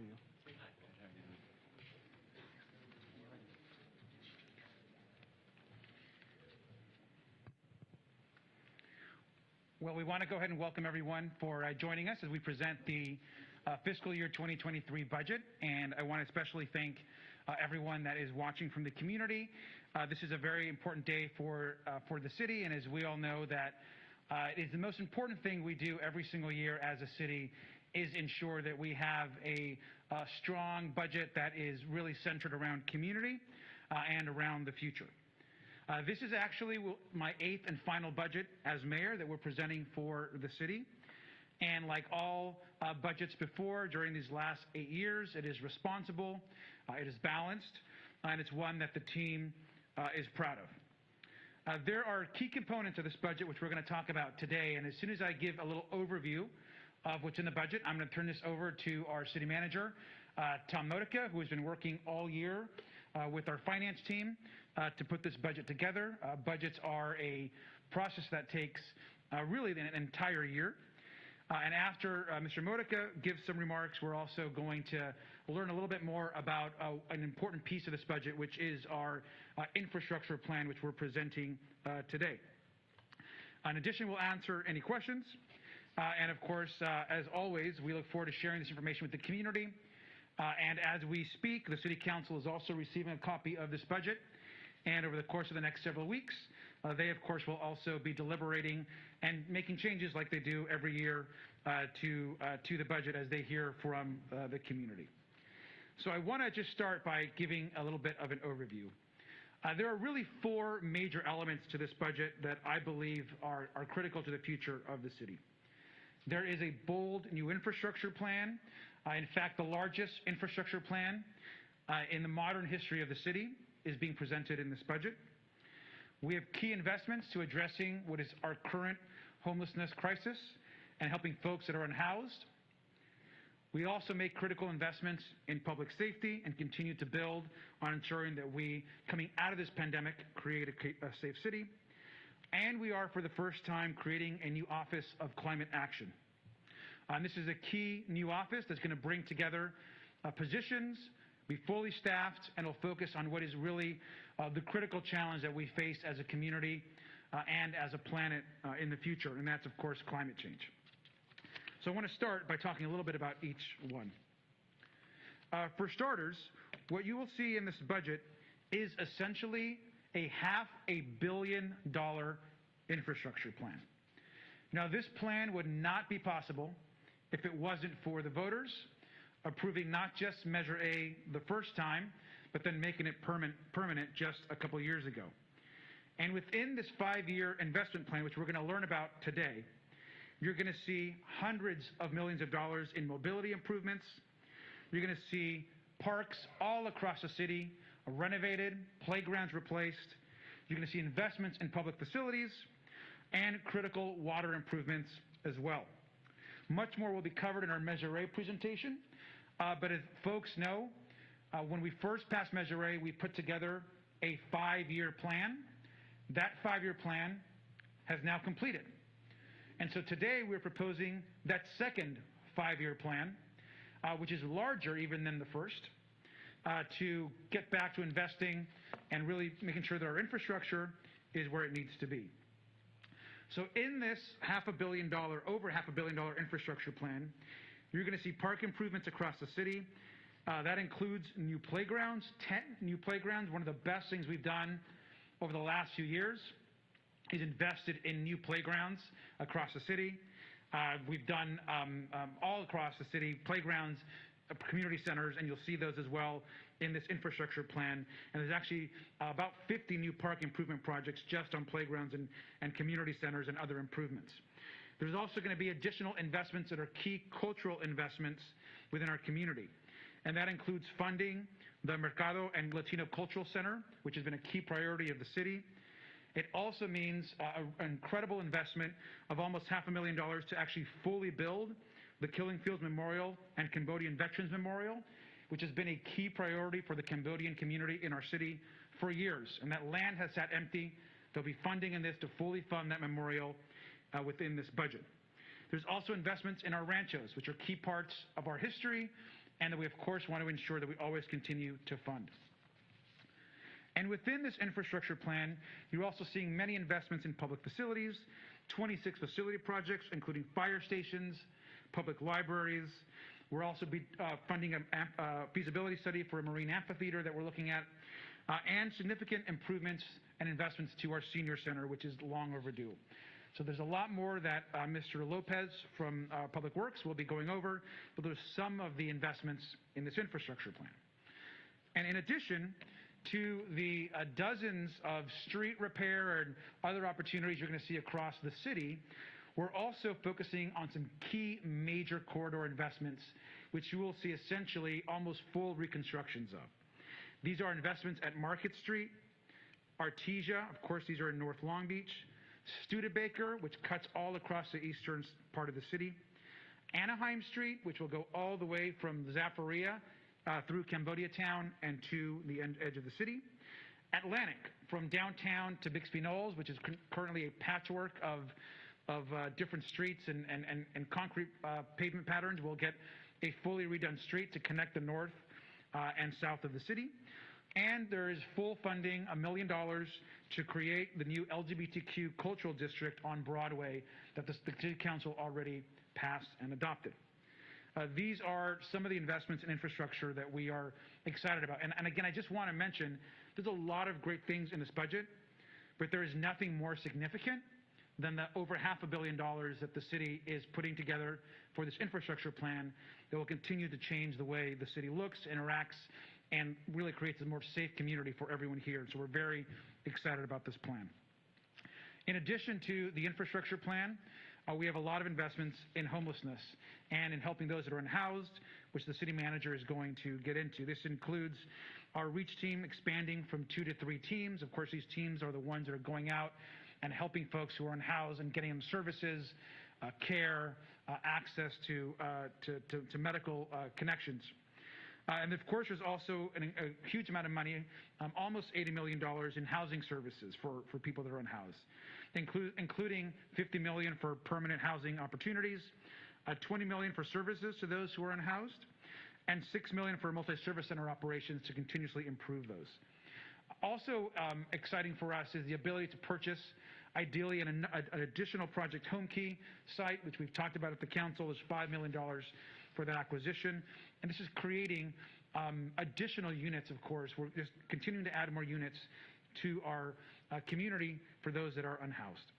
are you? Well, we want to go ahead and welcome everyone for joining us as we present the fiscal year 2023 budget. And I want to especially thank everyone that is watching from the community. This is a very important day for the city, and as we all know that it is the most important thing we do every single year as a city is ensure that we have a strong budget that is really centered around community and around the future. This is actually my 8th and final budget as mayor that we're presenting for the city. And like all budgets before, during these last 8 years, it is responsible, it is balanced, and it's one that the team is proud of. There are key components of this budget which we're going to talk about today, and as soon as I give a little overview of what's in the budget, I'm going to turn this over to our city manager, Tom Modica, who has been working all year with our finance team to put this budget together. Budgets are a process that takes really an entire year. And after Mr. Modica gives some remarks, we're also going to learn a little bit more about an important piece of this budget, which is our infrastructure plan, which we're presenting today. In addition, we'll answer any questions. And of course, as always, we look forward to sharing this information with the community. And as we speak, the City Council is also receiving a copy of this budget. And over the course of the next several weeks, they, of course, will also be deliberating and making changes like they do every year to the budget as they hear from the community. So I want to just start by giving a little bit of an overview. There are really 4 major elements to this budget that I believe are critical to the future of the city. There is a bold new infrastructure plan, in fact, the largest infrastructure plan in the modern history of the city is being presented in this budget. We have key investments to addressing what is our current homelessness crisis and helping folks that are unhoused. We also make critical investments in public safety and continue to build on ensuring that we, coming out of this pandemic, create a safe city. And we are, for the first time, creating a new Office of Climate Action. This is a key new office that's going to bring together positions, be fully staffed, and will focus on what is really the critical challenge that we face as a community and as a planet in the future, and that's, of course, climate change. So I want to start by talking a little bit about each one. For starters, what you will see in this budget is essentially a $500 million infrastructure plan. Now, this plan would not be possible if it wasn't for the voters approving not just Measure A the first time, but then making it permanent just a couple years ago. And within this 5-year investment plan, which we're going to learn about today, you're going to see hundreds of millions of dollars in mobility improvements. You're going to see parks all across the city renovated, playgrounds replaced. You're going to see investments in public facilities and critical water improvements as well. Much more will be covered in our Measure A presentation, but as folks know, when we first passed Measure A, we put together a 5-year plan. That 5-year plan has now completed. And so today we're proposing that second 5-year plan, which is larger even than the first, to get back to investing and really making sure that our infrastructure is where it needs to be. So in this over $500 million infrastructure plan, you're going to see park improvements across the city. That includes new playgrounds, 10 new playgrounds. One of the best things we've done over the last few years is invested in new playgrounds across the city. We've done all across the city playgrounds, community centers, and you'll see those as well in this infrastructure plan. And there's actually about 50 new park improvement projects just on playgrounds and community centers and other improvements. There's also going to be additional investments that are key cultural investments within our community. And that includes funding the Mercado and Latino Cultural Center, which has been a key priority of the city. It also means an incredible investment of almost $500,000 to actually fully build the Killing Fields Memorial and Cambodian Veterans Memorial, which has been a key priority for the Cambodian community in our city for years. And that land has sat empty. There'll be funding in this to fully fund that memorial within this budget. There's also investments in our ranchos, which are key parts of our history and that we, of course, want to ensure that we always continue to fund. And within this infrastructure plan, you're also seeing many investments in public facilities, 26 facility projects, including fire stations, public libraries. We're also funding a feasibility study for a marine amphitheater that we're looking at, and significant improvements and investments to our senior center, which is long overdue. So there's a lot more that Mr. Lopez from Public Works will be going over, but there's some of the investments in this infrastructure plan. And in addition to the dozens of street repair and other opportunities you're going to see across the city, we're also focusing on some key major corridor investments, which you will see essentially almost full reconstructions of. These are investments at Market Street, Artesia, of course these are in North Long Beach, Studebaker, which cuts all across the eastern part of the city, Anaheim Street, which will go all the way from Zaporia through Cambodia Town and to the edge of the city, Atlantic, from downtown to Bixby Knolls, which is currently a patchwork of different streets and concrete pavement patterns. We'll get a fully redone street to connect the north and south of the city. And there is full funding, $1 million, to create the new LGBTQ cultural district on Broadway that the City Council already passed and adopted. These are some of the investments in infrastructure that we are excited about. And again, I just want to mention, there's a lot of great things in this budget, but there is nothing more significant than the over $500 million that the city is putting together for this infrastructure plan that will continue to change the way the city looks, interacts, and really creates a more safe community for everyone here. So we're very excited about this plan. In addition to the infrastructure plan, we have a lot of investments in homelessness and in helping those that are unhoused, which the city manager is going to get into. This includes our REACH team expanding from 2 to 3 teams. Of course, these teams are the ones that are going out and helping folks who are unhoused and getting them services, care, access to medical connections. And of course, there's also a huge amount of money, almost $80 million in housing services for people that are unhoused, including $50 million for permanent housing opportunities, $20 million for services to those who are unhoused, and $6 million for multi-service center operations to continuously improve those. Also exciting for us is the ability to purchase, ideally, an additional Project Home Key site, which we've talked about at the council. Is $5 million for that acquisition. And this is creating additional units, of course. We're just continuing to add more units to our community for those that are unhoused.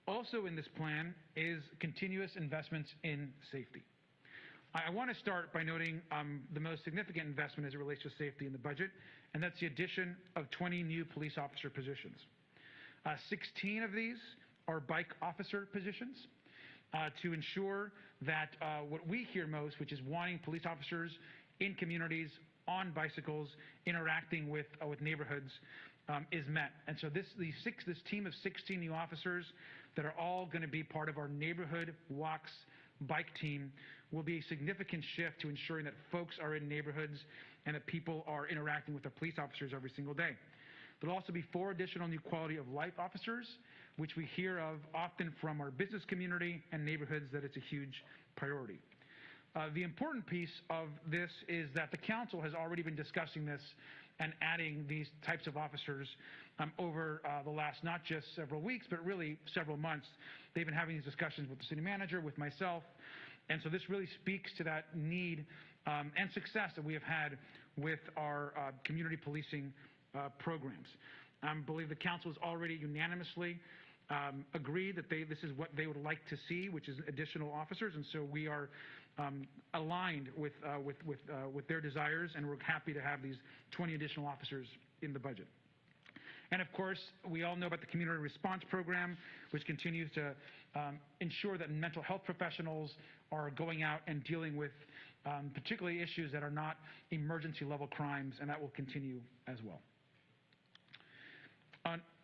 Also in this plan is continuous investments in safety. I want to start by noting the most significant investment as it relates to safety in the budget, and that's the addition of 20 new police officer positions. 16 of these are bike officer positions to ensure that what we hear most, which is wanting police officers in communities, on bicycles, interacting with neighborhoods, is met. And so this team of 16 new officers that are all going to be part of our neighborhood walks bike team will be a significant shift to ensuring that folks are in neighborhoods and that people are interacting with their police officers every single day. There'll also be 4 additional new quality of life officers, which we hear of often from our business community and neighborhoods that it's a huge priority. The important piece of this is that the council has already been discussing this and adding these types of officers over the last not just several weeks, but really several months. They've been having these discussions with the city manager, with myself, and so this really speaks to that need and success that we have had with our community policing programs. I believe the council has already unanimously agreed that this is what they would like to see, which is additional officers, and so we are aligned with their desires, and we're happy to have these 20 additional officers in the budget. And of course, we all know about the community response program, which continues to ensure that mental health professionals are going out and dealing with particularly issues that are not emergency level crimes, and that will continue as well.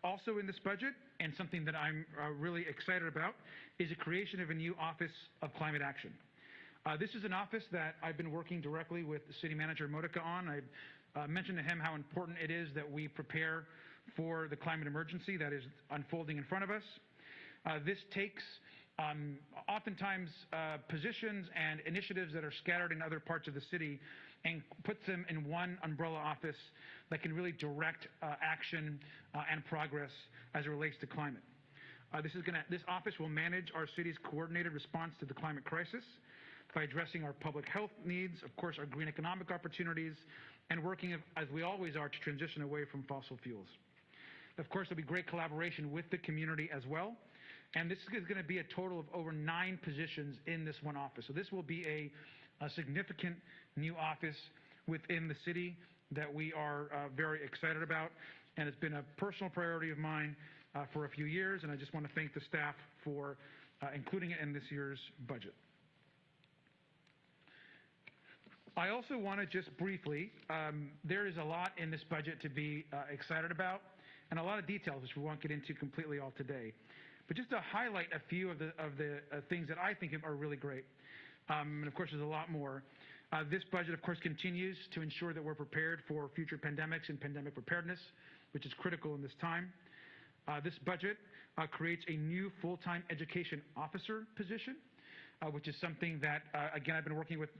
Also in this budget, and something that I'm really excited about, is the creation of a new Office of Climate Action. This is an office that I've been working directly with City Manager Modica on. I've mentioned to him how important it is that we prepare for the climate emergency that is unfolding in front of us. This takes oftentimes positions and initiatives that are scattered in other parts of the city and puts them in one umbrella office that can really direct action and progress as it relates to climate. This office will manage our city's coordinated response to the climate crisis by addressing our public health needs, of course, our green economic opportunities, and working, as we always are, to transition away from fossil fuels. Of course, there'll be great collaboration with the community as well. And this is going to be a total of over 9 positions in this one office. So this will be a significant new office within the city that we are very excited about. And it's been a personal priority of mine for a few years. And I just want to thank the staff for including it in this year's budget. I also want to just briefly, there is a lot in this budget to be excited about, and a lot of details which we won't get into completely all today. But just to highlight a few of the things that I think are really great, and of course there's a lot more. This budget, of course, continues to ensure that we're prepared for future pandemics and pandemic preparedness, which is critical in this time. This budget creates a new full-time education officer position, which is something that, again, I've been working with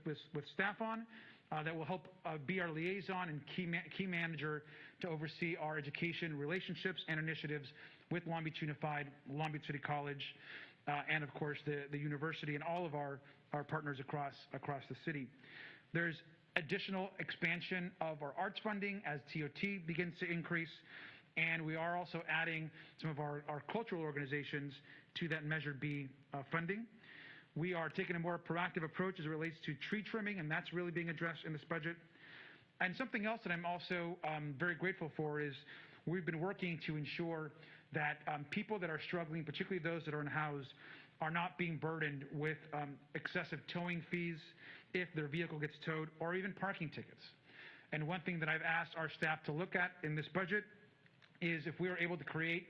staff on, that will help be our liaison and key manager to oversee our education relationships and initiatives with Long Beach Unified, Long Beach City College, and of course the university and all of our partners across the city. There's additional expansion of our arts funding as TOT begins to increase, and we are also adding some of our cultural organizations to that Measure B funding. We are taking a more proactive approach as it relates to tree trimming, and that's really being addressed in this budget. And something else that I'm also very grateful for is we've been working to ensure that people that are struggling, particularly those that are unhoused, are not being burdened with excessive towing fees if their vehicle gets towed, or even parking tickets. And one thing that I've asked our staff to look at in this budget is if we are able to create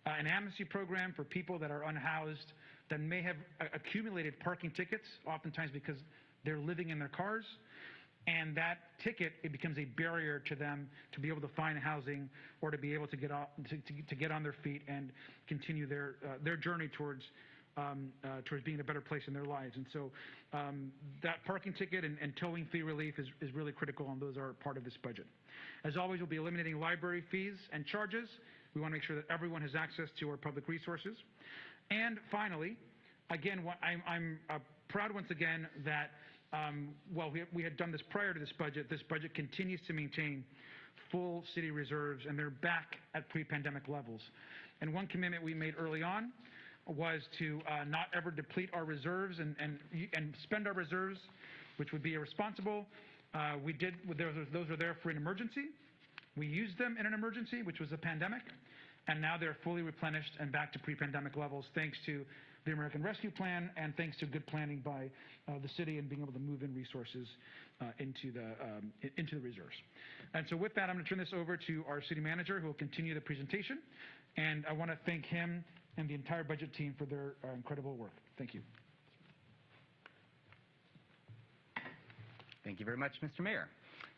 an amnesty program for people that are unhoused that may have accumulated parking tickets, oftentimes because they're living in their cars, and that ticket, it becomes a barrier to them to be able to find housing or to be able to get on their feet and continue their journey towards being a better place in their lives. And so that parking ticket and towing fee relief is really critical, and those are part of this budget. As always, we'll be eliminating library fees and charges. We want to make sure that everyone has access to our public resources. And finally, again, I'm proud once again that while we had done this prior to this budget continues to maintain full city reserves, and they're back at pre-pandemic levels. And one commitment we made early on was to not ever deplete our reserves and spend our reserves, which would be irresponsible. We did. Those were there for an emergency. We used them in an emergency, which was a pandemic, and now they're fully replenished and back to pre-pandemic levels, thanks to the American Rescue Plan and thanks to good planning by the city and being able to move in resources into the reserves. And so with that, I'm going to turn this over to our city manager, who will continue the presentation. And I want to thank him and the entire budget team for their incredible work. Thank you. Thank you very much, Mr. Mayor.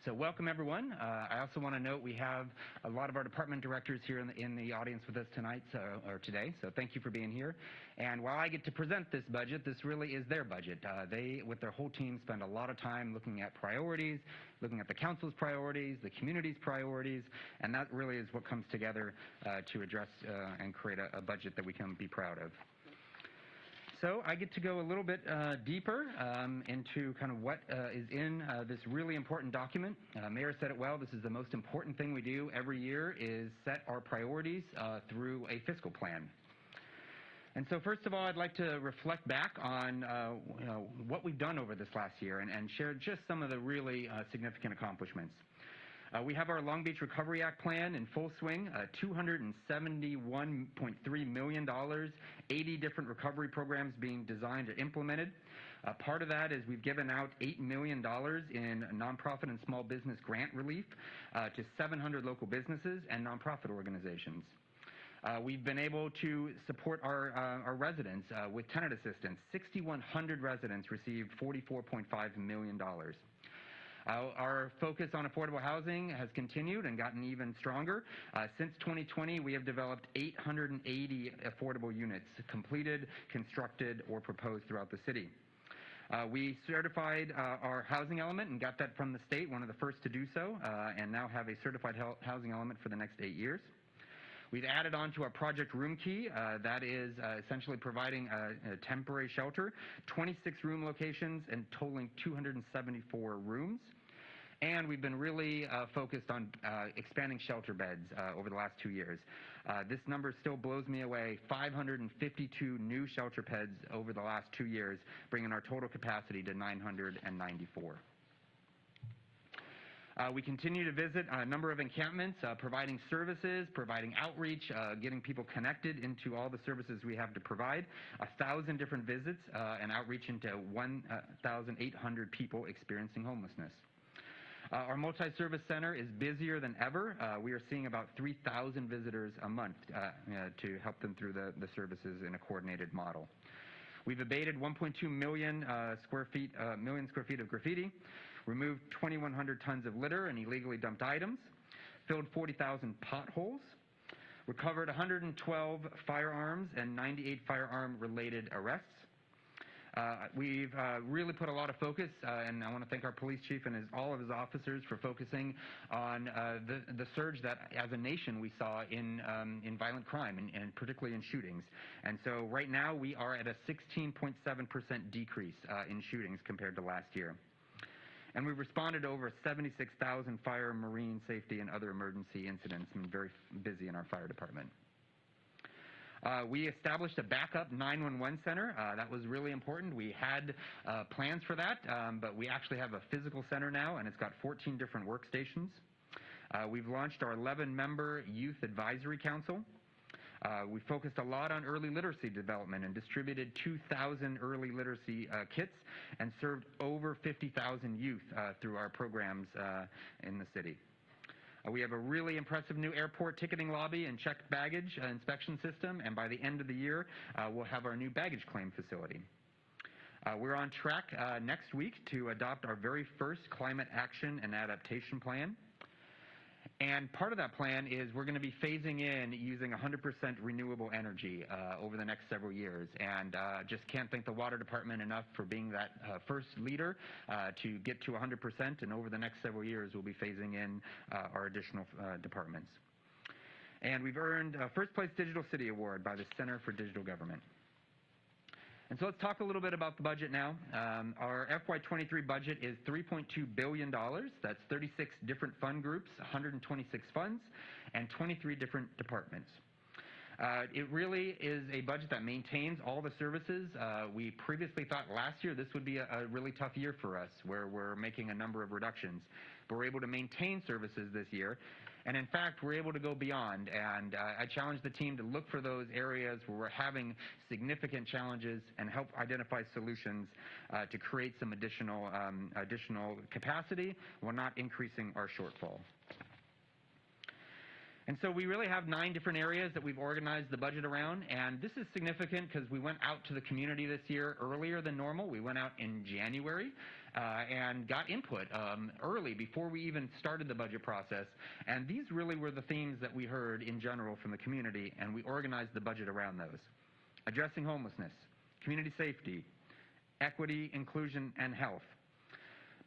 So welcome, everyone. I also want to note we have a lot of our department directors here in the audience with us tonight, or today, so thank you for being here. And while I get to present this budget, this really is their budget. They, with their whole team, spend a lot of time looking at priorities, looking at the council's priorities, the community's priorities, and that really is what comes together to address and create a budget that we can be proud of. So I get to go a little bit deeper into kind of what is in this really important document. Mayor said it well. This is the most important thing we do every year, is set our priorities through a fiscal plan. And so first of all, I'd like to reflect back on what we've done over this last year and share just some of the really significant accomplishments. We have our Long Beach Recovery Act plan in full swing, $271.3 million, 80 different recovery programs being designed or implemented. Part of that is we've given out $8 million in nonprofit and small business grant relief to 700 local businesses and nonprofit organizations. We've been able to support our residents with tenant assistance. 6,100 residents received $44.5 million. Our focus on affordable housing has continued and gotten even stronger. Since 2020, we have developed 880 affordable units completed, constructed, or proposed throughout the city. We certified our housing element and got that from the state, one of the first to do so, and now have a certified housing element for the next 8 years. We've added on to our Project Room Key. That is essentially providing a temporary shelter, 26 room locations and totaling 274 rooms. And we've been really focused on expanding shelter beds over the last 2 years. This number still blows me away. 552 new shelter beds over the last 2 years, bringing our total capacity to 994. We continue to visit a number of encampments, providing services, providing outreach, getting people connected into all the services we have to provide. 1,000 different visits and outreach into 1,800 people experiencing homelessness. Our multi-service center is busier than ever. We are seeing about 3,000 visitors a month to help them through the services in a coordinated model. We've abated 1.2 million square feet of graffiti, removed 2,100 tons of litter and illegally dumped items, filled 40,000 potholes, recovered 112 firearms and 98 firearm-related arrests. We've really put a lot of focus, and I want to thank our police chief and all of his officers for focusing on the surge that, as a nation, we saw in violent crime, and particularly in shootings. And so right now we are at a 16.7% decrease in shootings compared to last year. And we've responded to over 76,000 fire, marine, safety, and other emergency incidents, and very busy in our fire department. We established a backup 911 center. That was really important. We had plans for that, but we actually have a physical center now, and it's got 14 different workstations. We've launched our 11-member Youth Advisory Council. We focused a lot on early literacy development and distributed 2,000 early literacy kits and served over 50,000 youth through our programs in the city. We have a really impressive new airport ticketing lobby and checked baggage inspection system, and by the end of the year, we'll have our new baggage claim facility. We're on track next week to adopt our very first climate action and adaptation plan. And part of that plan is we're going to be phasing in using 100% renewable energy over the next several years. And just can't thank the water department enough for being that first leader to get to 100%. And over the next several years, we'll be phasing in our additional departments. And we've earned a First Place Digital City Award by the Center for Digital Government. And so let's talk a little bit about the budget now. Our FY23 budget is $3.2 billion. That's 36 different fund groups, 126 funds, and 23 different departments. It really is a budget that maintains all the services. We previously thought last year this would be a really tough year for us, where we're making a number of reductions. But we're able to maintain services this year. And in fact, we're able to go beyond, and I challenge the team to look for those areas where we're having significant challenges and help identify solutions to create some additional capacity while not increasing our shortfall. And so we really have 9 different areas that we've organized the budget around, and this is significant because we went out to the community this year earlier than normal. We went out in January and got input early before we even started the budget process, and these really were the themes that we heard in general from the community, and we organized the budget around those. Addressing homelessness, community safety, equity, inclusion, and health,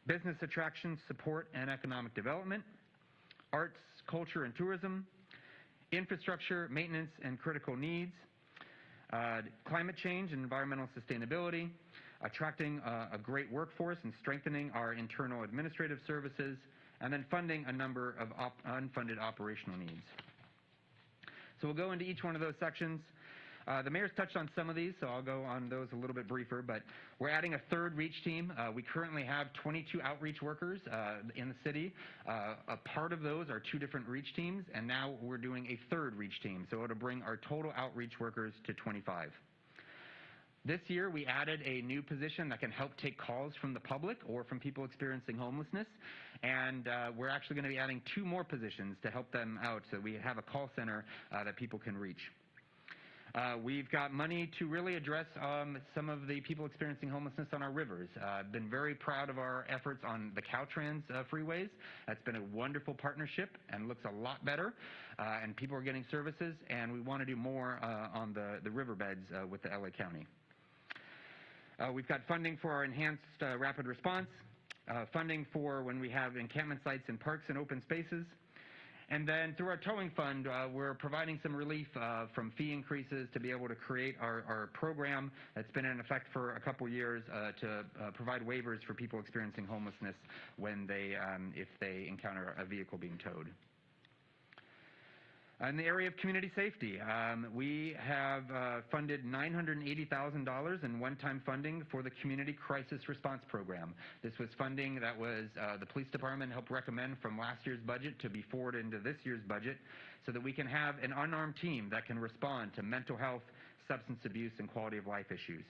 business attraction, support, and economic development, arts, culture, and tourism, infrastructure, maintenance, and critical needs, climate change and environmental sustainability, attracting a great workforce and strengthening our internal administrative services, and then funding a number of unfunded operational needs. So we'll go into each one of those sections. The mayor's touched on some of these, so I'll go on those a little bit briefer, but we're adding a 3rd reach team. We currently have 22 outreach workers in the city. A part of those are 2 different reach teams, and now we're doing a 3rd reach team, so it'll bring our total outreach workers to 25. This year, we added a new position that can help take calls from the public or from people experiencing homelessness, and we're actually going to be adding 2 more positions to help them out, so we have a call center that people can reach. We've got money to really address some of the people experiencing homelessness on our rivers. I've been very proud of our efforts on the Caltrans freeways. That's been a wonderful partnership and looks a lot better, and people are getting services, and we want to do more on the riverbeds with the LA County. We've got funding for our enhanced rapid response, funding for when we have encampment sites in parks and open spaces. And then through our towing fund, we're providing some relief from fee increases to be able to create our program that's been in effect for a couple years to provide waivers for people experiencing homelessness when if they encounter a vehicle being towed. In the area of community safety, we have funded $980,000 in one-time funding for the Community Crisis Response Program. This was funding that was the police department helped recommend from last year's budget to be forwarded into this year's budget so that we can have an unarmed team that can respond to mental health, substance abuse, and quality of life issues.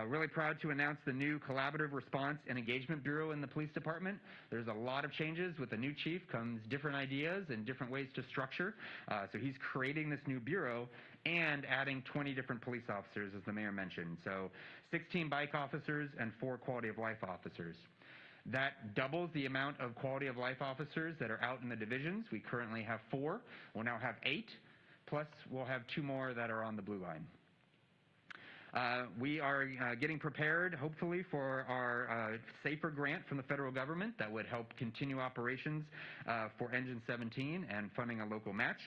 Really proud to announce the new Collaborative Response and Engagement Bureau in the police department. There's a lot of changes. With the new chief comes different ideas and different ways to structure. So he's creating this new bureau and adding 20 different police officers, as the mayor mentioned. So 16 bike officers and 4 quality of life officers. That doubles the amount of quality of life officers that are out in the divisions. We currently have 4. We'll now have 8, plus we'll have 2 more that are on the blue line. We are getting prepared, hopefully, for our SAFER grant from the federal government that would help continue operations for Engine 17 and funding a local match.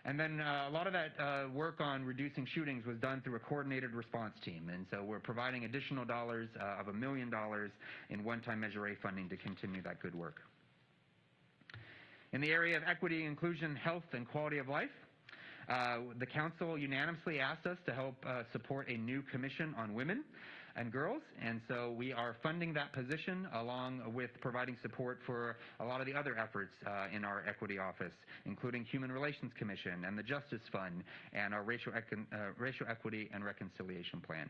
And then a lot of that work on reducing shootings was done through a coordinated response team. And so we're providing additional dollars of $1 million in one-time Measure A funding to continue that good work. In the area of equity, inclusion, health, and quality of life, the council unanimously asked us to help support a new commission on women and girls, and so we are funding that position along with providing support for a lot of the other efforts in our equity office, including Human Relations Commission and the Justice Fund and our Racial Equity and Reconciliation Plan.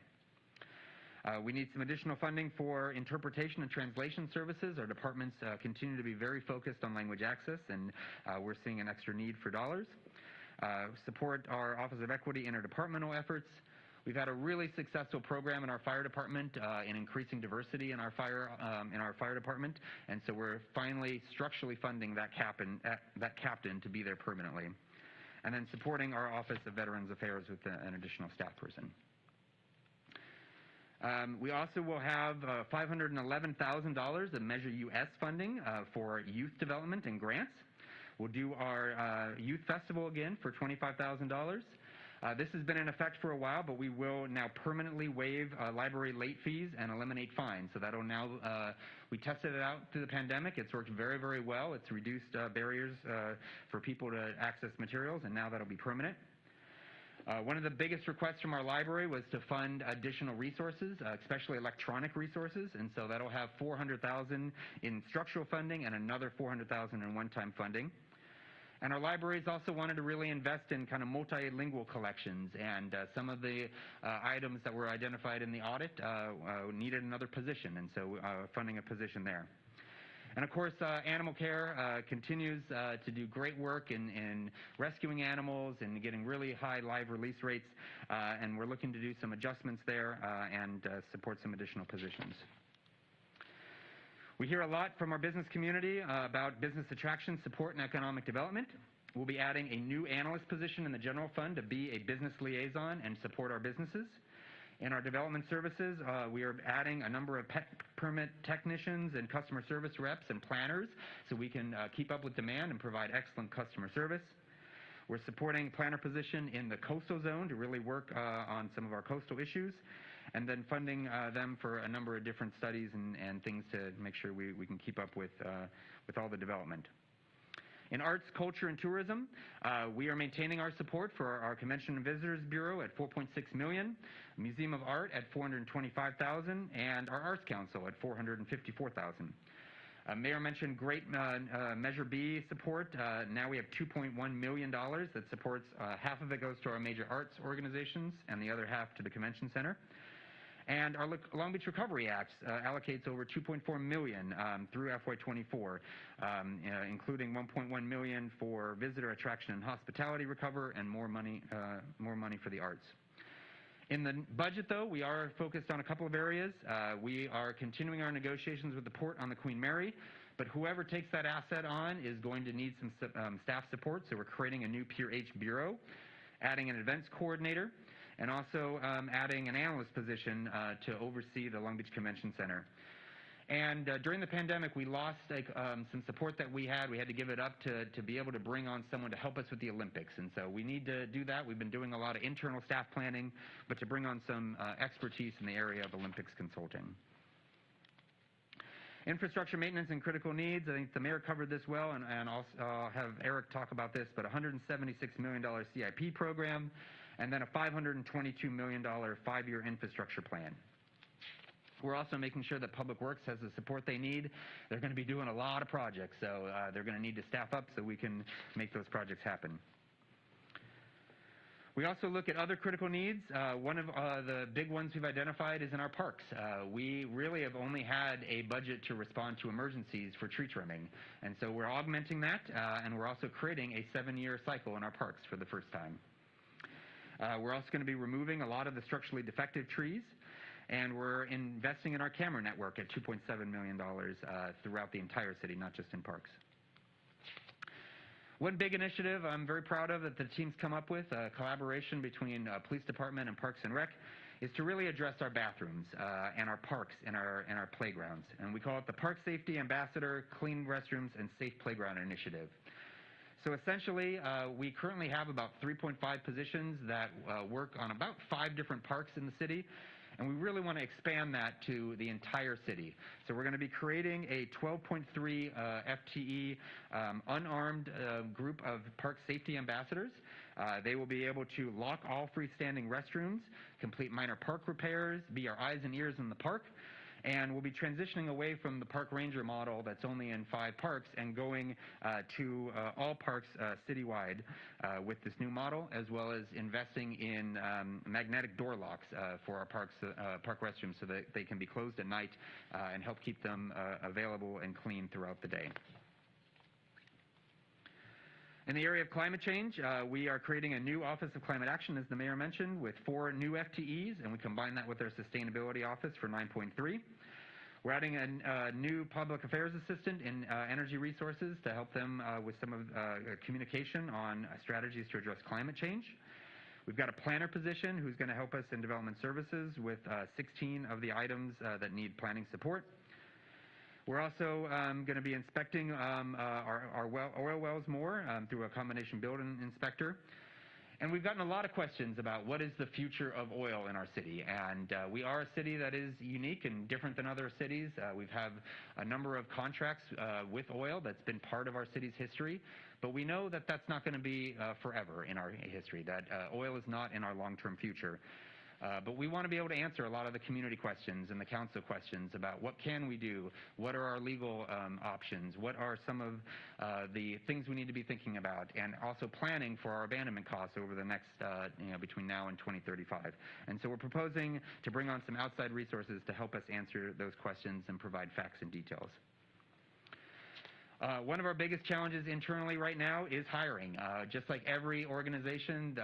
We need some additional funding for interpretation and translation services. Our departments continue to be very focused on language access, and we're seeing an extra need for dollars. Support our Office of Equity interdepartmental efforts. We've had a really successful program in our fire department in increasing diversity in our fire department, and so we're finally structurally funding that captain to be there permanently. And then supporting our Office of Veterans Affairs with an additional staff person. We also will have $511,000 of Measure US funding for youth development and grants. We'll do our youth festival again for $25,000. This has been in effect for a while, but we will now permanently waive library late fees and eliminate fines. So that'll now, we tested it out through the pandemic. It's worked very, very well. It's reduced barriers for people to access materials, and now that'll be permanent. One of the biggest requests from our library was to fund additional resources, especially electronic resources, and so that'll have $400,000 in structural funding and another $400,000 in one-time funding. And our libraries also wanted to really invest in kind of multilingual collections, and some of the items that were identified in the audit needed another position, and so funding a position there. And of course, animal care continues to do great work in rescuing animals and getting really high live release rates, and we're looking to do some adjustments there and support some additional positions. We hear a lot from our business community about business attraction, support, and economic development. We'll be adding a new analyst position in the general fund to be a business liaison and support our businesses. In our development services, we are adding a number of pet permit technicians and customer service reps and planners so we can keep up with demand and provide excellent customer service. We're supporting planner position in the coastal zone to really work on some of our coastal issues, and then funding them for a number of different studies and things to make sure we can keep up with all the development. In arts, culture, and tourism, we are maintaining our support for our Convention and Visitors Bureau at $4.6 million, Museum of Art at $425,000, and our Arts Council at $454,000. Mayor mentioned great Measure B support. Now we have $2.1 million that supports half of it goes to our major arts organizations and the other half to the Convention Center. And our Long Beach Recovery Act allocates over $2.4 million through FY24, including $1.1 million for visitor attraction and hospitality recover, and more money for the arts. In the budget, though, we are focused on a couple of areas. We are continuing our negotiations with the port on the Queen Mary, but whoever takes that asset on is going to need some staff support, so we're creating a new Pier H bureau, adding an events coordinator, and also adding an analyst position to oversee the Long Beach Convention Center. And during the pandemic, we lost some support that we had. We had to give it up to be able to bring on someone to help us with the Olympics. And so we need to do that. We've been doing a lot of internal staff planning, but to bring on some expertise in the area of Olympics consulting. Infrastructure maintenance and critical needs. I think the mayor covered this well, and I'll have Eric talk about this, but $176 million CIP program, and then a $522 million 5-year infrastructure plan. We're also making sure that Public Works has the support they need. They're going to be doing a lot of projects, so they're going to need to staff up so we can make those projects happen. We also look at other critical needs. One of the big ones we've identified is in our parks. We really have only had a budget to respond to emergencies for tree trimming, and so we're augmenting that, and we're also creating a 7-year cycle in our parks for the first time. We're also going to be removing a lot of the structurally defective trees, and we're investing in our camera network at $2.7 million throughout the entire city, not just in parks. One big initiative I'm very proud of that the team's come up with, a collaboration between Police Department and Parks and Rec, is to really address our bathrooms and our parks and our playgrounds. And we call it the Park Safety Ambassador Clean Restrooms and Safe Playground Initiative. So essentially, we currently have about 3.5 positions that work on about 5 different parks in the city, and we really want to expand that to the entire city. So we're going to be creating a 12.3 FTE unarmed group of park safety ambassadors. They will be able to lock all freestanding restrooms, complete minor park repairs, be our eyes and ears in the park, and we'll be transitioning away from the park ranger model that's only in 5 parks and going to all parks citywide with this new model, as well as investing in magnetic door locks for our park restrooms so that they can be closed at night and help keep them available and clean throughout the day. In the area of climate change, we are creating a new Office of Climate Action, as the mayor mentioned, with 4 new FTEs, and we combine that with our Sustainability Office for 9.3. We're adding a new Public Affairs Assistant in Energy Resources to help them with some of communication on strategies to address climate change. We've got a planner position who's going to help us in Development Services with 16 of the items that need planning support. We're also going to be inspecting our oil wells more through a combination building inspector. And we've gotten a lot of questions about what is the future of oil in our city. And we are a city that is unique and different than other cities. We've had a number of contracts with oil that's been part of our city's history. But we know that that's not going to be forever in our history, that oil is not in our long-term future. But we want to be able to answer a lot of the community questions and the council questions about what can we do, what are our legal options, what are some of the things we need to be thinking about, and also planning for our abandonment costs over the next, between now and 2035. And so we're proposing to bring on some outside resources to help us answer those questions and provide facts and details. One of our biggest challenges internally right now is hiring. Just like every organization,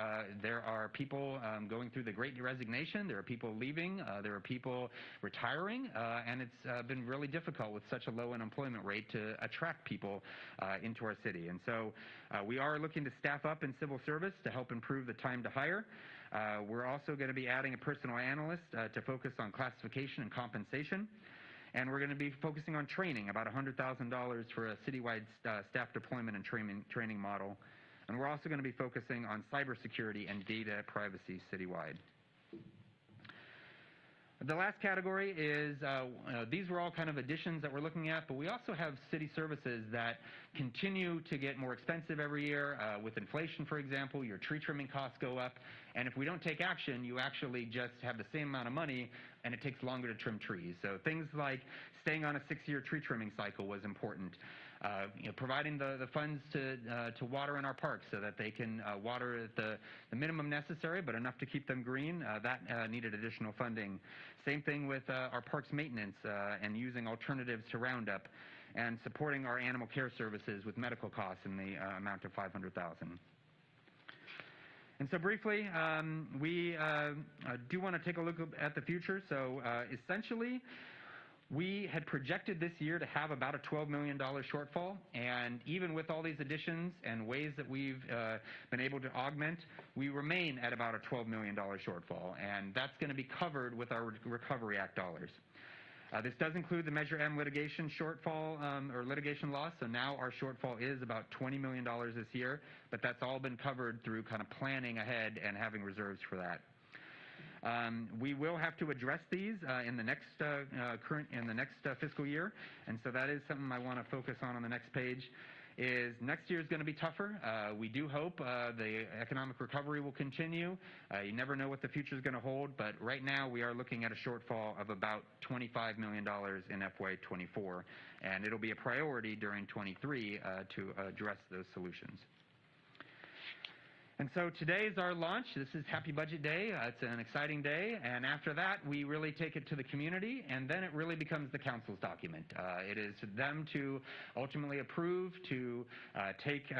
there are people going through the Great Resignation, there are people leaving, there are people retiring, and it's been really difficult with such a low unemployment rate to attract people into our city. And so we are looking to staff up in civil service to help improve the time to hire. We're also going to be adding a personal analyst to focus on classification and compensation. And we're going to be focusing on training, about $100,000 for a citywide staff deployment and training model. And we're also going to be focusing on cybersecurity and data privacy citywide. The last category is, these were all kind of additions that we're looking at, but we also have city services that continue to get more expensive every year. With inflation, for example, your tree trimming costs go up, and if we don't take action, you actually just have the same amount of money, and it takes longer to trim trees. So things like staying on a 6-year tree trimming cycle was important. Providing the funds to water in our parks so that they can water at the minimum necessary, but enough to keep them green, that needed additional funding. Same thing with our parks maintenance and using alternatives to Roundup, and supporting our animal care services with medical costs in the amount of $500,000. And so briefly, we do want to take a look at the future. So essentially, we had projected this year to have about a $12 million shortfall, and even with all these additions and ways that we've been able to augment, we remain at about a $12 million shortfall, and that's going to be covered with our Recovery Act dollars. This does include the Measure M litigation shortfall or litigation loss, so now our shortfall is about $20 million this year, but that's all been covered through kind of planning ahead and having reserves for that. We will have to address these in the next fiscal year, and so that is something I want to focus on the next page. Is next year is going to be tougher. We do hope the economic recovery will continue. You never know what the future is going to hold, but right now we are looking at a shortfall of about $25 million in FY24, and it'll be a priority during 23 to address those solutions. And so today is our launch. This is Happy Budget Day. It's an exciting day, and after that we really take it to the community, and then it really becomes the council's document. It is them to ultimately approve, to take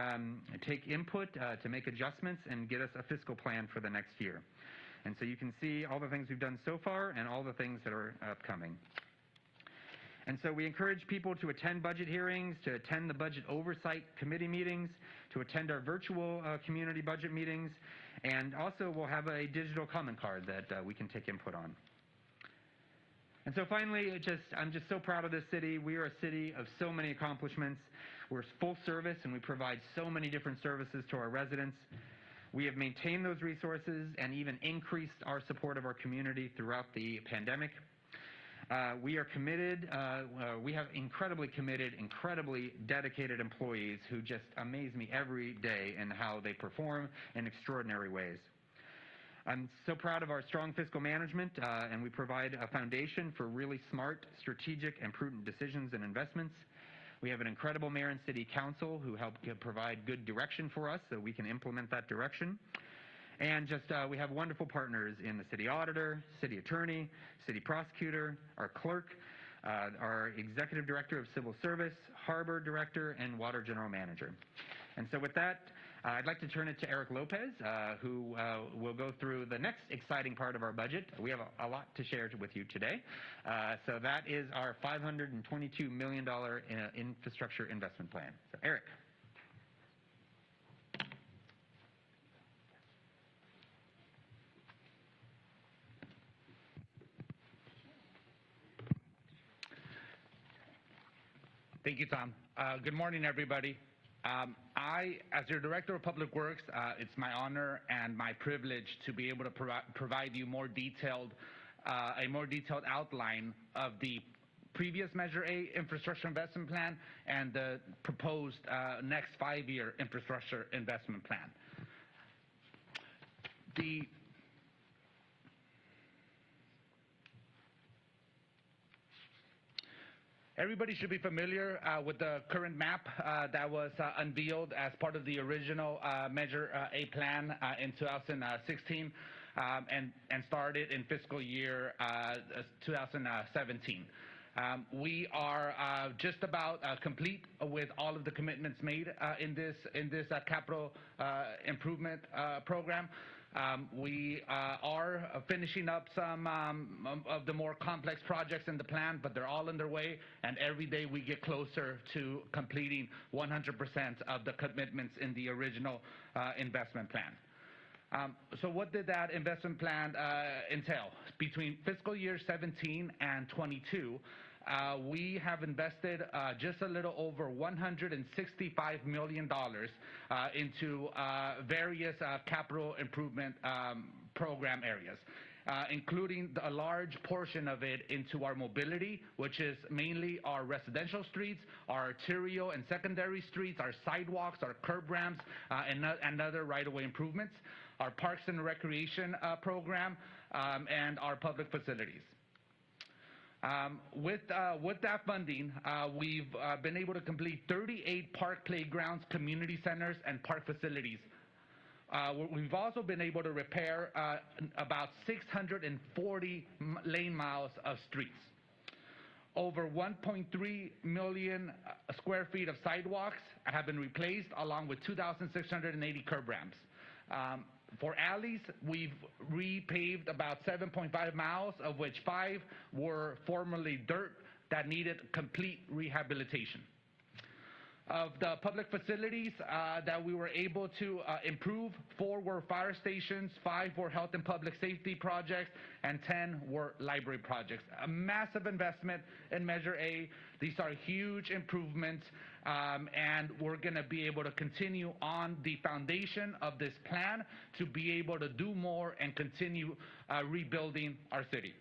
input, to make adjustments, and get us a fiscal plan for the next year. And so you can see all the things we've done so far and all the things that are upcoming. And so we encourage people to attend budget hearings, to attend the budget oversight committee meetings, to attend our virtual community budget meetings, and also we'll have a digital comment card that we can take input on. And so finally, I'm just so proud of this city. We are a city of so many accomplishments. We're full service, and we provide so many different services to our residents. We have maintained those resources and even increased our support of our community throughout the pandemic. We are committed, we have incredibly committed, incredibly dedicated employees who just amaze me every day in how they perform in extraordinary ways. I'm so proud of our strong fiscal management, and we provide a foundation for really smart, strategic, and prudent decisions and investments. We have an incredible mayor and city council who help provide good direction for us so we can implement that direction. And we have wonderful partners in the city auditor, city attorney, city prosecutor, our clerk, our executive director of civil service, harbor director, and water general manager. And so with that, I'd like to turn it to Eric Lopez, who will go through the next exciting part of our budget. We have a lot to share with you today. So that is our $522 million infrastructure investment plan. So Eric. Thank you, Tom. Good morning, everybody. As your Director of Public Works, it's my honor and my privilege to be able to provide you a more detailed outline of the previous Measure A infrastructure investment plan and the proposed next 5-year infrastructure investment plan. Everybody should be familiar with the current map that was unveiled as part of the original Measure A plan in 2016 and started in fiscal year 2017. We are just about complete with all of the commitments made in this capital improvement program. We are finishing up some of the more complex projects in the plan, but they're all underway, and every day we get closer to completing 100% of the commitments in the original investment plan. So what did that investment plan entail? Between fiscal year 17 and 22, we have invested just a little over $165 million into various capital improvement program areas, including a large portion of it into our mobility, which is mainly our residential streets, our arterial and secondary streets, our sidewalks, our curb ramps, and other right-of-way improvements, our parks and recreation program, and our public facilities. With that funding, we've been able to complete 38 park playgrounds, community centers, and park facilities. We've also been able to repair about 640 lane miles of streets. Over 1.3 million square feet of sidewalks have been replaced, along with 2,680 curb ramps. For alleys, we've repaved about 7.5 miles, of which 5 were formerly dirt that needed complete rehabilitation. Of the public facilities that we were able to improve, 4 were fire stations, 5 were health and public safety projects, and 10 were library projects. A massive investment in Measure A. These are huge improvements, and we're going to be able to continue on the foundation of this plan to be able to do more and continue rebuilding our city.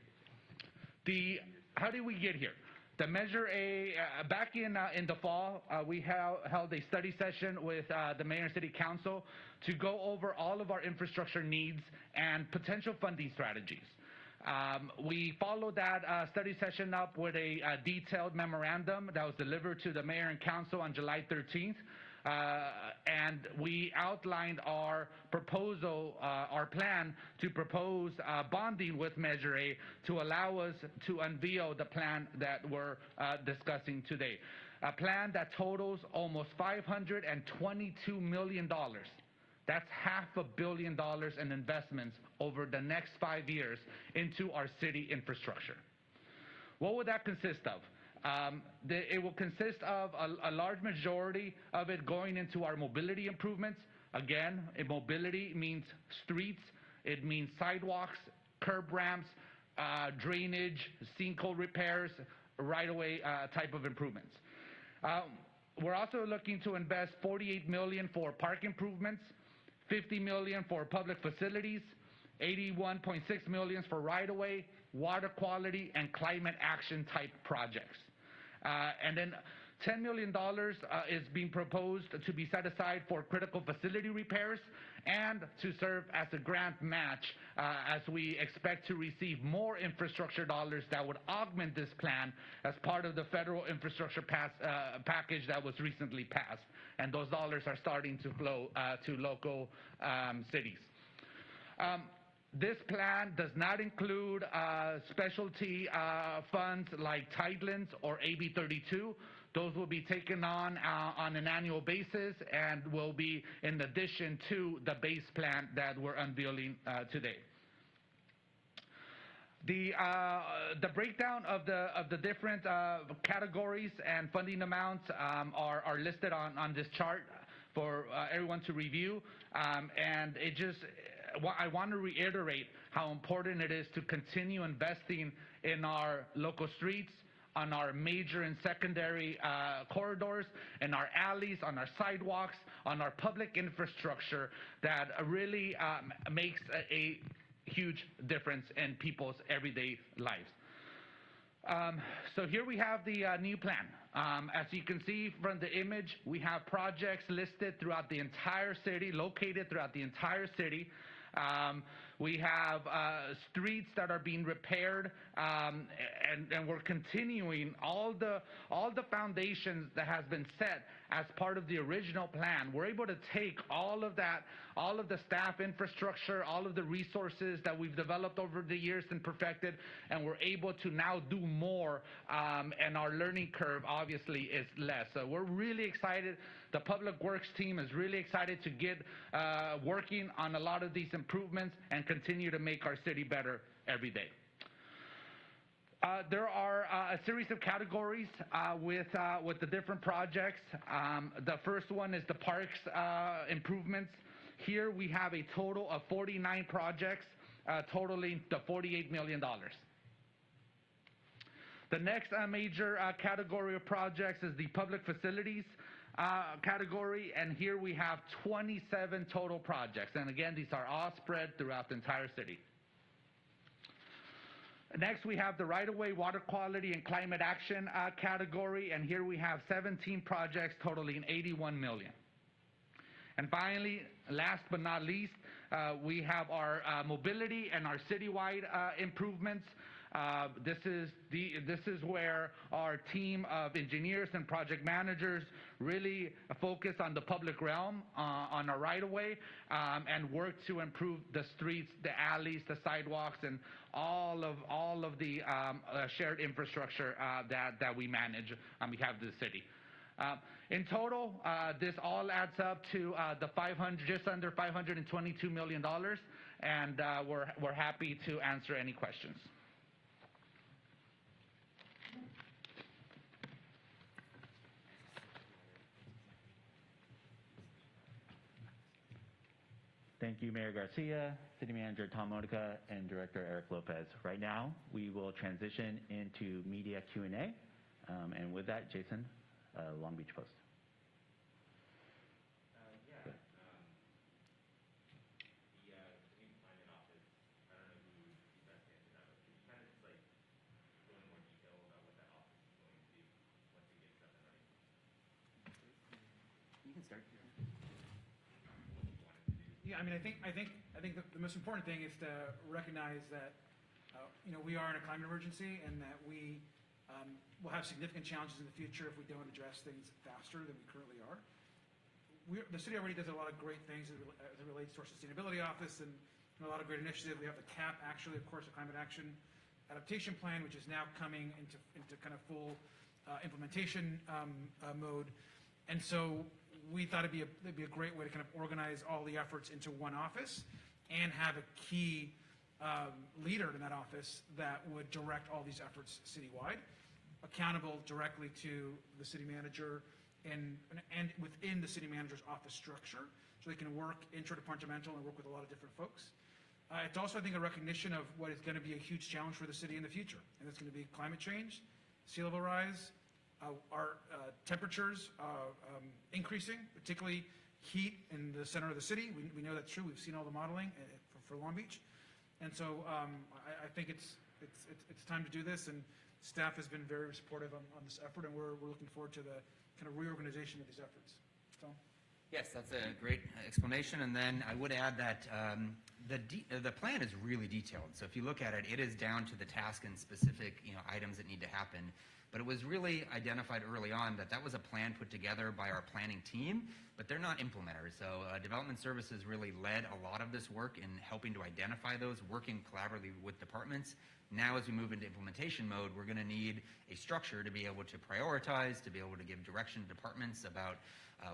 How did we get here? The Measure A, back in the fall, we held a study session with the Mayor and City Council to go over all of our infrastructure needs and potential funding strategies. We followed that study session up with a detailed memorandum that was delivered to the Mayor and Council on July 13th. And we outlined our proposal, our plan to propose bonding with Measure A to allow us to unveil the plan that we're discussing today. A plan that totals almost $522 million. That's $500 million in investments over the next 5 years into our city infrastructure. What would that consist of? It will consist of a large majority of it going into our mobility improvements. Again, mobility means streets, it means sidewalks, curb ramps, drainage, sinkhole repairs, right-of-way type of improvements. We're also looking to invest $48 million for park improvements, $50 million for public facilities, $81.6 million for right-of-way, water quality, and climate action type projects. And then $10 million is being proposed to be set aside for critical facility repairs and to serve as a grant match as we expect to receive more infrastructure dollars that would augment this plan as part of the federal infrastructure package that was recently passed. And those dollars are starting to flow to local cities. This plan does not include specialty funds like Tidelands or AB 32. Those will be taken on an annual basis and will be in addition to the base plan that we're unveiling today. The breakdown of the different categories and funding amounts are listed on this chart for everyone to review, and I want to reiterate how important it is to continue investing in our local streets, on our major and secondary corridors, in our alleys, on our sidewalks, on our public infrastructure that really makes a huge difference in people's everyday lives. So here we have the new plan. As you can see from the image, we have projects listed throughout the entire city, located throughout the entire city. We have streets that are being repaired, and we're continuing all the foundations that has been set as part of the original plan. We're able to take all of that, all of the staff infrastructure, all of the resources that we've developed over the years and perfected, and we're able to now do more, and our learning curve obviously is less. So we're really excited. The Public Works team is really excited to get working on a lot of these improvements and continue to make our city better every day. There are a series of categories with the different projects. The first one is the parks improvements. Here we have a total of 49 projects totaling the $48 million. The next major category of projects is the public facilities category, and here we have 27 total projects. And again, these are all spread throughout the entire city. Next, we have the right-of-way, water quality, and climate action category, and here we have 17 projects totaling $81 million. And finally, last but not least, we have our mobility and our citywide improvements. This is where our team of engineers and project managers really focus on the public realm, on our right-of-way, and work to improve the streets, the alleys, the sidewalks, and all of the shared infrastructure that we manage on behalf of the city. In total, this all adds up to just under $522 million, and we're happy to answer any questions. Thank you, Mayor Garcia, City Manager Tom Modica, and Director Eric Lopez. Right now, we will transition into media Q&A. And with that, Jason, Long Beach Post. Yeah, I mean, I think the most important thing is to recognize that we are in a climate emergency, and that we will have significant challenges in the future if we don't address things faster than we currently are. The city already does a lot of great things as it relates to our sustainability office, and a lot of great initiatives. We have the CAP, actually, of course, the Climate Action Adaptation Plan, which is now coming into kind of full implementation mode. And so we thought it'd be a great way to kind of organize all the efforts into one office and have a key leader in that office that would direct all these efforts citywide, accountable directly to the city manager and within the city manager's office structure, so they can work interdepartmental and work with a lot of different folks. It's also, I think, a recognition of what is going to be a huge challenge for the city in the future, and it's going to be climate change, sea level rise, our temperatures increasing, particularly heat in the center of the city. We know that's true. We've seen all the modeling for Long Beach. And so I think it's time to do this, and staff has been very supportive on this effort, and we're looking forward to the kind of reorganization of these efforts. Tom? Yes, that's a great explanation. And then I would add that the plan is really detailed. So if you look at it, it is down to the task and specific items that need to happen. But it was really identified early on that was a plan put together by our planning team, but they're not implementers. So Development Services really led a lot of this work in helping to identify those, working collaboratively with departments. Now, as we move into implementation mode, we're going to need a structure to be able to prioritize, to be able to give direction to departments about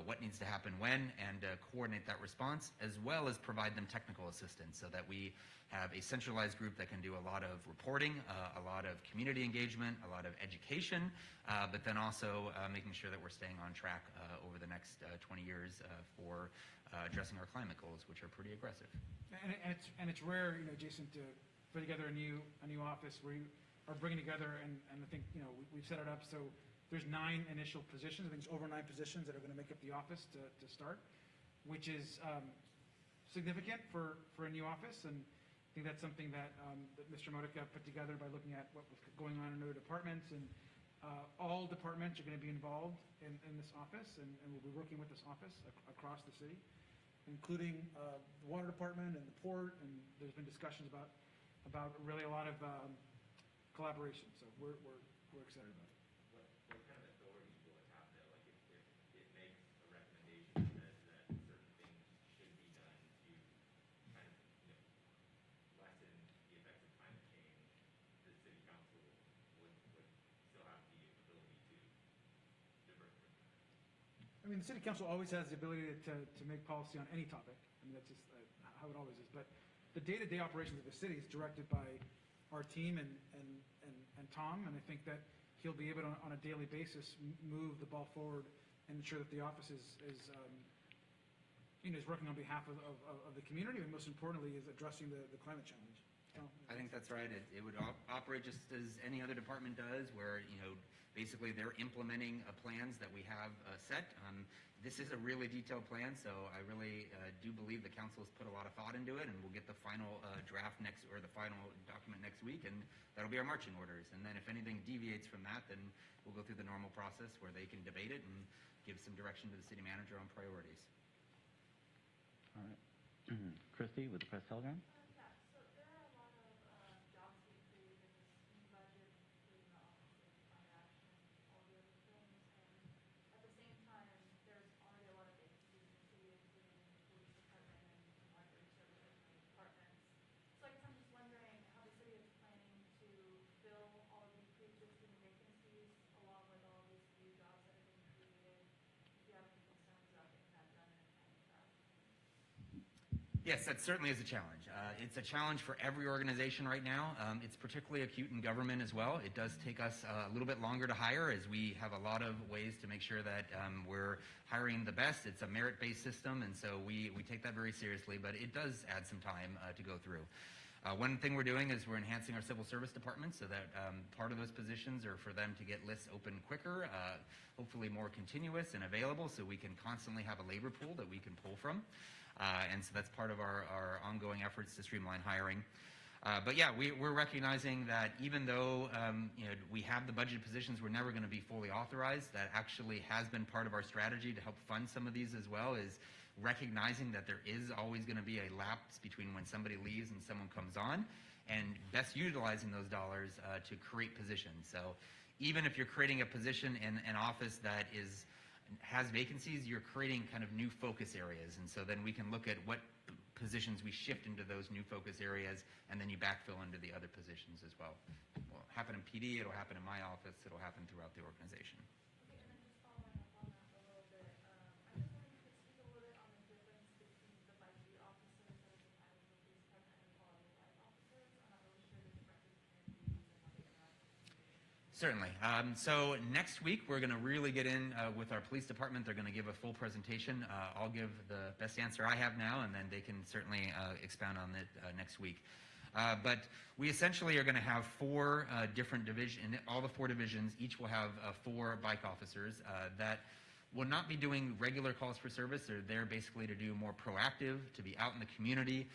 what needs to happen when, and coordinate that response, as well as provide them technical assistance so that we have a centralized group that can do a lot of reporting, a lot of community engagement, a lot of education, but then also making sure that we're staying on track over the next 20 years for addressing our climate goals, which are pretty aggressive. And it's rare, Jason, to put together a new office where you are bringing together, and I think we've set it up so there's 9 initial positions. I think it's over 9 positions that are going to make up the office to start, which is significant for a new office. And I think that's something that Mr. Modica put together by looking at what was going on in other departments. And all departments are going to be involved in this office, and we'll be working with this office across the city, including the water department and the port. And there's been discussions about really a lot of collaboration. So we're excited about it. What kind of authority will it have, though? Like if it makes a recommendation that certain things should be done to kind of lessen the effects of climate change, the city council would still have the ability to divert from that. I mean, the city council always has the ability to make policy on any topic. I mean, that's just how it always is. But the day-to-day operations of the city is directed by our team and Tom, and I think that he'll be able to, on a daily basis, move the ball forward and ensure that the office is working on behalf of the community, and most importantly, is addressing the climate challenge. So, I think that's right. It would operate just as any other department does, where basically they're implementing plans that we have set. This is a really detailed plan, so I really do believe the council has put a lot of thought into it, and we'll get the final draft the final document next week, and that'll be our marching orders. And then if anything deviates from that, then we'll go through the normal process where they can debate it and give some direction to the city manager on priorities. All right. Christy with the Press Telegram. Yeah, so there are a lot of jobs being created in this Yes, that certainly is a challenge. It's a challenge for every organization right now. It's particularly acute in government as well. It does take us a little bit longer to hire, as we have a lot of ways to make sure that we're hiring the best. It's a merit-based system, and so we take that very seriously, but it does add some time to go through. One thing we're doing is we're enhancing our civil service department so that part of those positions are for them to get lists open quicker, hopefully more continuous and available, so we can constantly have a labor pool that we can pull from. And so that's part of our ongoing efforts to streamline hiring. But yeah, we're recognizing that even though we have the budget positions, we're never going to be fully authorized. That actually has been part of our strategy to help fund some of these as well, is recognizing that there is always going to be a lapse between when somebody leaves and someone comes on, and best utilizing those dollars to create positions. So even if you're creating a position in an office that has vacancies, you're creating kind of new focus areas, and so then we can look at what positions we shift into those new focus areas, and then you backfill into the other positions as well. It'll happen in PD, it'll happen in my office, it'll happen throughout the organization. Okay, and then just following up on that a little bit, I just wonder if you could speak a little bit on the difference between the budget officers that is entitled to the police department and the quality of life officers. I'm not really sure the differences between these and how they interact. Certainly. So next week, we're going to really get in with our police department. They're going to give a full presentation. I'll give the best answer I have now, and then they can certainly expound on it next week. But we essentially are going to have four different divisions. In all the four divisions, each will have four bike officers that will not be doing regular calls for service. They're there basically to do more proactive, to be out in the community.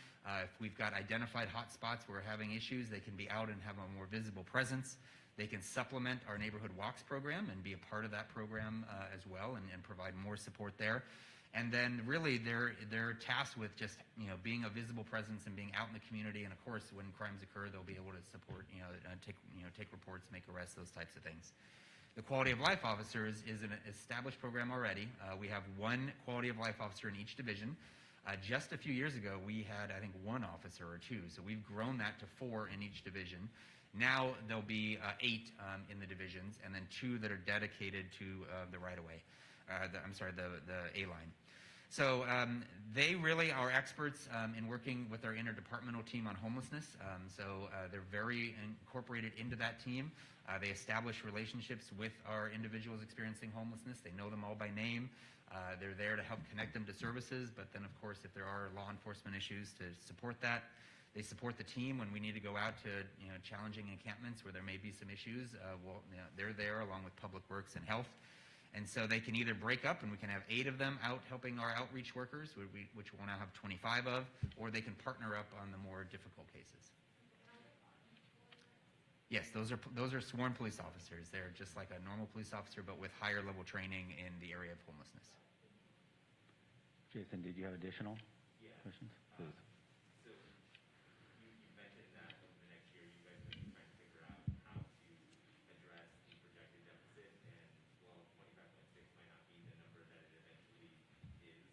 If we've got identified hot spots where we're having issues, they can be out and have a more visible presence. They can supplement our Neighborhood Walks program and be a part of that program as well, and provide more support there. And then really they're tasked with just being a visible presence and being out in the community. And of course, when crimes occur, they'll be able to support, take reports, make arrests, those types of things. The Quality of Life Officers is an established program already. We have one Quality of Life officer in each division. Just a few years ago, we had, I think, one officer or two. So we've grown that to 4 in each division. Now there'll be 8 in the divisions, and then 2 that are dedicated to the right-of-way. The A-line. So they really are experts in working with our interdepartmental team on homelessness. So they're very incorporated into that team. They establish relationships with our individuals experiencing homelessness. They know them all by name. They're there to help connect them to services, but then of course if there are law enforcement issues, to support that. They support the team when we need to go out to challenging encampments where there may be some issues. They're there along with Public Works and Health. And so they can either break up and we can have 8 of them out helping our outreach workers, which we'll now have 25 of, or they can partner up on the more difficult cases. Yes, those are sworn police officers. They're just like a normal police officer, but with higher level training in the area of homelessness. Jason, did you have additional questions? Please. So you mentioned that over the next year, you guys are trying to figure out how to address the projected deficit, and while 25.6 might not be the number that it eventually is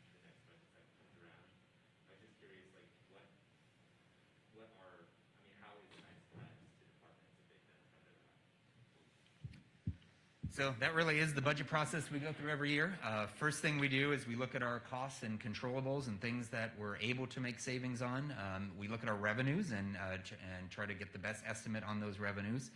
when the next budget cycle comes around, I'm just curious, like how is that spread to departments if they then come to that? So that really is the budget process we go through every year. First thing we do is we look at our costs and controllables and things that we're able to make savings on. We look at our revenues and try to get the best estimate on those revenues.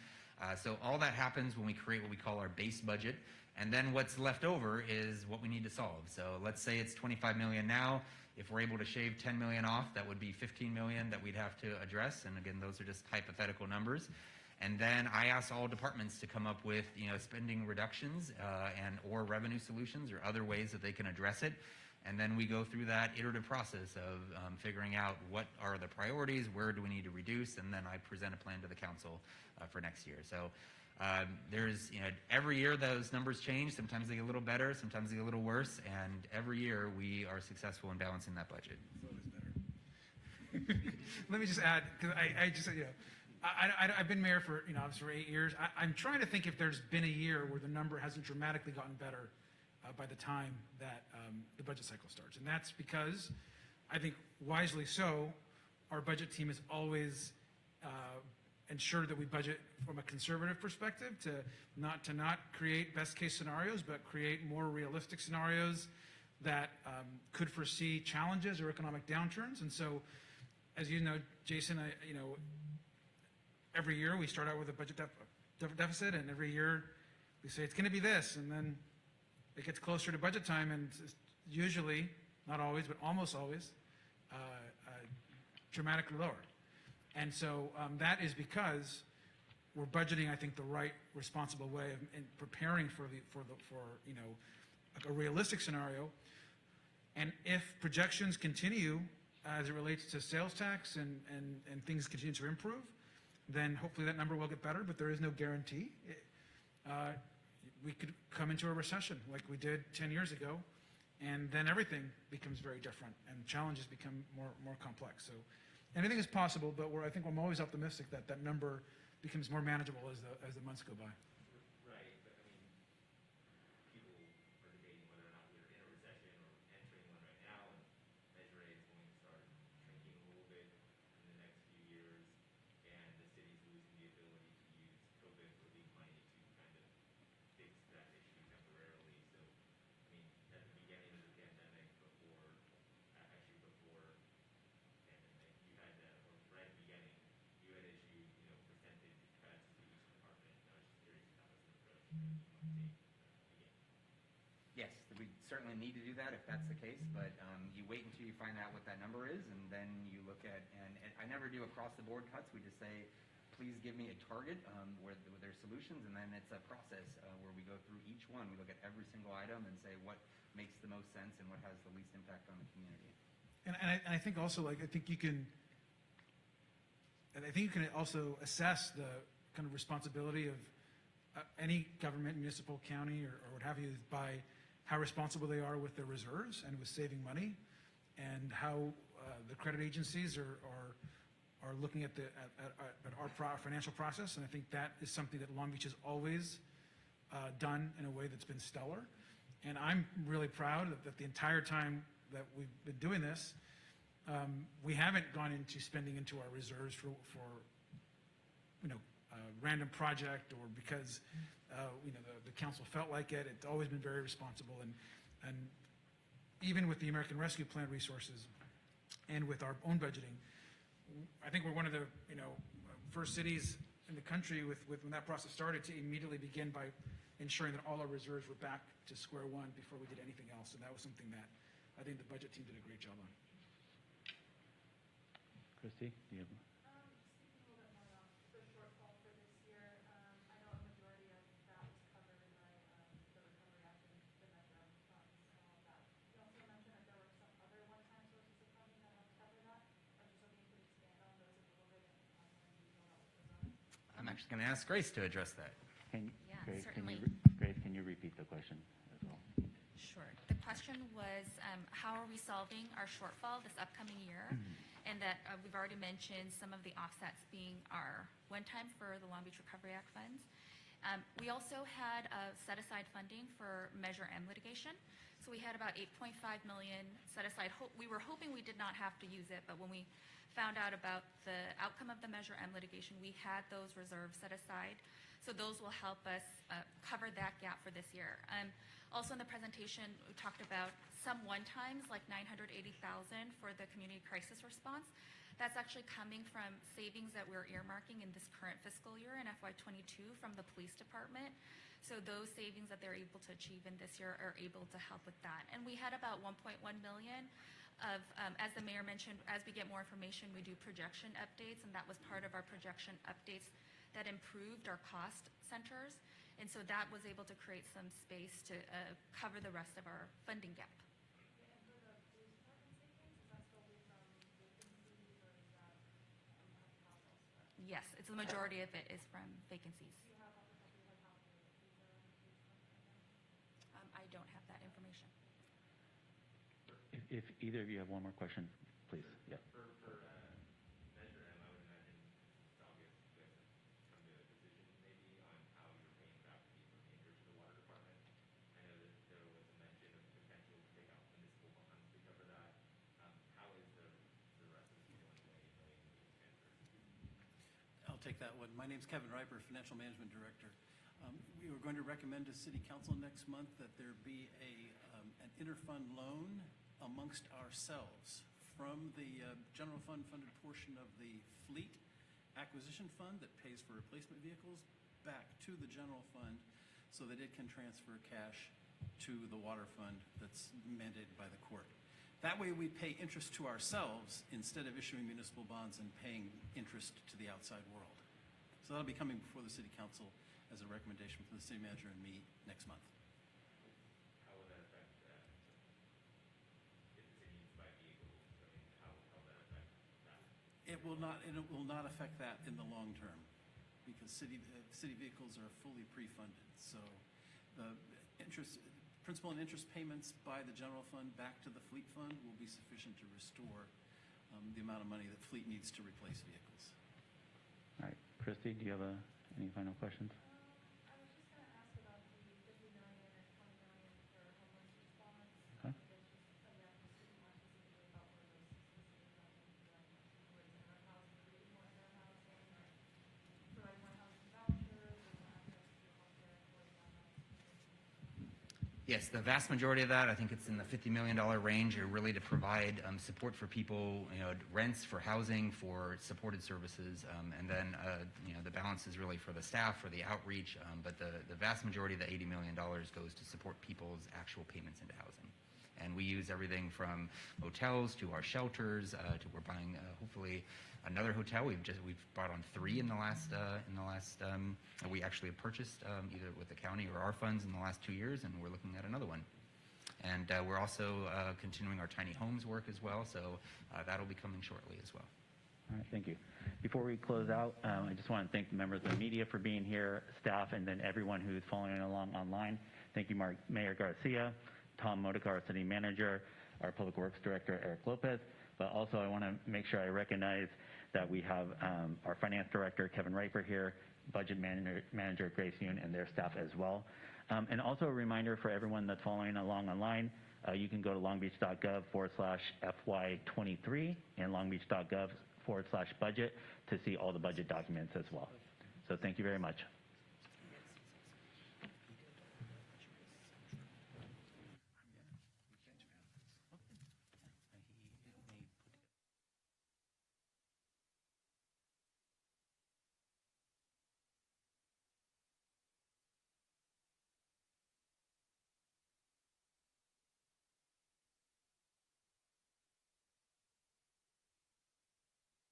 So all that happens when we create what we call our base budget. And then what's left over is what we need to solve. So let's say it's $25 million now. If we're able to shave $10 million off, that would be $15 million that we'd have to address. And again, those are just hypothetical numbers. And then I ask all departments to come up with spending reductions or revenue solutions or other ways that they can address it. And then we go through that iterative process of figuring out what are the priorities, where do we need to reduce, and then I present a plan to the council for next year. So there's, every year those numbers change. Sometimes they get a little better, sometimes they get a little worse, and every year we are successful in balancing that budget. So it's better. Let me just add, because I just, I've been mayor for, obviously for 8 years. I'm trying to think if there's been a year where the number hasn't dramatically gotten better by the time that the budget cycle starts. And that's because, I think wisely so, our budget team has always ensured that we budget from a conservative perspective to not create best case scenarios, but create more realistic scenarios that could foresee challenges or economic downturns. And so, as you know, Jason, every year we start out with a budget deficit, and every year we say it's going to be this, and then it gets closer to budget time, and it's usually, not always, but almost always, dramatically lower. And so that is because we're budgeting, I think, the right, responsible way of in preparing for a realistic scenario. And if projections continue as it relates to sales tax and things continue to improve, then hopefully that number will get better, but there is no guarantee. We could come into a recession like we did 10 years ago, and then everything becomes very different and challenges become more complex. So anything is possible, but I think I'm always optimistic that that number becomes more manageable as the months go by. Right, but I mean, people are debating whether or not we're in a recession or entering one right now, and Measure A is going to start shrinking a little bit in the next few years, and the city's losing the ability to use COVID relief money to kind of fix that issue temporarily. So, I mean, at the beginning of the pandemic, before pandemic, you had that, or right at the beginning, you had issued, percentage cuts to each department. I was just curious if that was an approach that you want to take again. Yes, we certainly need to do that if that's the case, but you wait until you find out what that number is, and then you look at, and I never do across-the-board cuts. We just say, please give me a target where there's solutions, and then it's a process where we go through each one. We look at every single item and say what makes the most sense and what has the least impact on the community. And I think also, I think you can also assess the kind of responsibility of any government, municipal, county, or what have you, by how responsible they are with their reserves and with saving money, and how the credit agencies are looking at our financial process. And I think that is something that Long Beach has always done in a way that's been stellar. And I'm really proud that the entire time that we've been doing this, we haven't gone into spending into our reserves for random project or because the council felt like it. It's always been very responsible, and even with the American Rescue Plan resources and with our own budgeting, I think we're one of the first cities in the country with when that process started to immediately begin by ensuring that all our reserves were back to square one before we did anything else. And that was something that I think the budget team did a great job on. Christy, do you have? Speaking a little bit more about the shortfall for this year, I know a majority of that was covered by the Recovery Act and the Measure M funds and all of that. You also mentioned that there were some other one-time sources of funding that helped cover that. I was just hoping you could expand on those a little bit and more detail about what those are. I'm actually going to ask Grace to address that. Yeah, Grace, certainly. Grace, can you repeat the question as well? Sure. The question was, how are we solving our shortfall this upcoming year? And that we've already mentioned some of the offsets being our one-time for the Long Beach Recovery Act funds. We also had set-aside funding for Measure M litigation. So we had about $8.5 million set aside. We were hoping we did not have to use it, but when we found out about the outcome of the Measure M litigation, we had those reserves set aside. So those will help us cover that gap for this year. Also in the presentation, we talked about some one-times, like $980,000 for the community crisis response. That's actually coming from savings that we're earmarking in this current fiscal year in FY22 from the police department. So those savings that they're able to achieve in this year are able to help with that. And we had about $1.1 million of, as the mayor mentioned, as we get more information, we do projection updates, and that was part of our projection updates that improved our cost centers. And so that was able to create some space to cover the rest of our funding gap. Yeah, and for the police department savings, is that still based on vacancies or is that how else? Yes, it's the majority of it is from vacancies. Do you have off the top of your head how many vacancies are in the police department right now? I don't have that information. If either of you have one more question, please. Yeah. For Measure M, I would imagine it's obvious you guys have come to a decision maybe on how you're paying back the remainder to the water department. I know that there was a mention of potential to take out municipal bonds to cover that. How is the rest of the $2.8 million being transferred? I'll take that one. My name's Kevin Riper, Financial Management Director. We were going to recommend to City Council next month that there be an interfund loan amongst ourselves from the general fund funded portion of the fleet acquisition fund that pays for replacement vehicles back to the general fund so that it can transfer cash to the water fund that's mandated by the court. That way we pay interest to ourselves instead of issuing municipal bonds and paying interest to the outside world. So that'll be coming before the city council as a recommendation from the city manager and me next month. How will that affect that? If the city needs to buy vehicles, I mean, how will that affect that? It will not affect that in the long term because city vehicles are fully pre-funded. So the principal and interest payments by the general fund back to the fleet fund will be sufficient to restore the amount of money that fleet needs to replace vehicles. All right, Christy, do you have any final questions? I was just gonna ask about the 50 million and 20 million for homeless response. Okay. Just, again, speaking more specifically about where those specific money is going, where it's in our housing, creating more in our housing, or providing more housing vouchers, or more access to healthcare employees on housing. Yes, the vast majority of that, I think it's in the $50 million range, are really to provide support for people, rents for housing, for supported services, and then, the balance is really for the staff, for the outreach, but the vast majority of the $80 million goes to support people's actual payments into housing. And we use everything from hotels to our shelters, to we're buying, hopefully, another hotel. We've brought on 3 in the last, we actually have purchased either with the county or our funds in the last 2 years, and we're looking at another one. And we're also continuing our tiny homes work as well, so that'll be coming shortly as well. All right, thank you. Before we close out, I just want to thank the members of the media for being here, staff, and then everyone who's following along online. Thank you, Mayor Garcia, Tom Modica, our city manager, our public works director, Eric Lopez. But also I want to make sure I recognize that we have our finance director, Kevin Riper here, budget manager, Grace Yoon, and their staff as well. And also a reminder for everyone that's following along online, you can go to longbeach.gov/FY23 and longbeach.gov/budget to see all the budget documents as well. So thank you very much.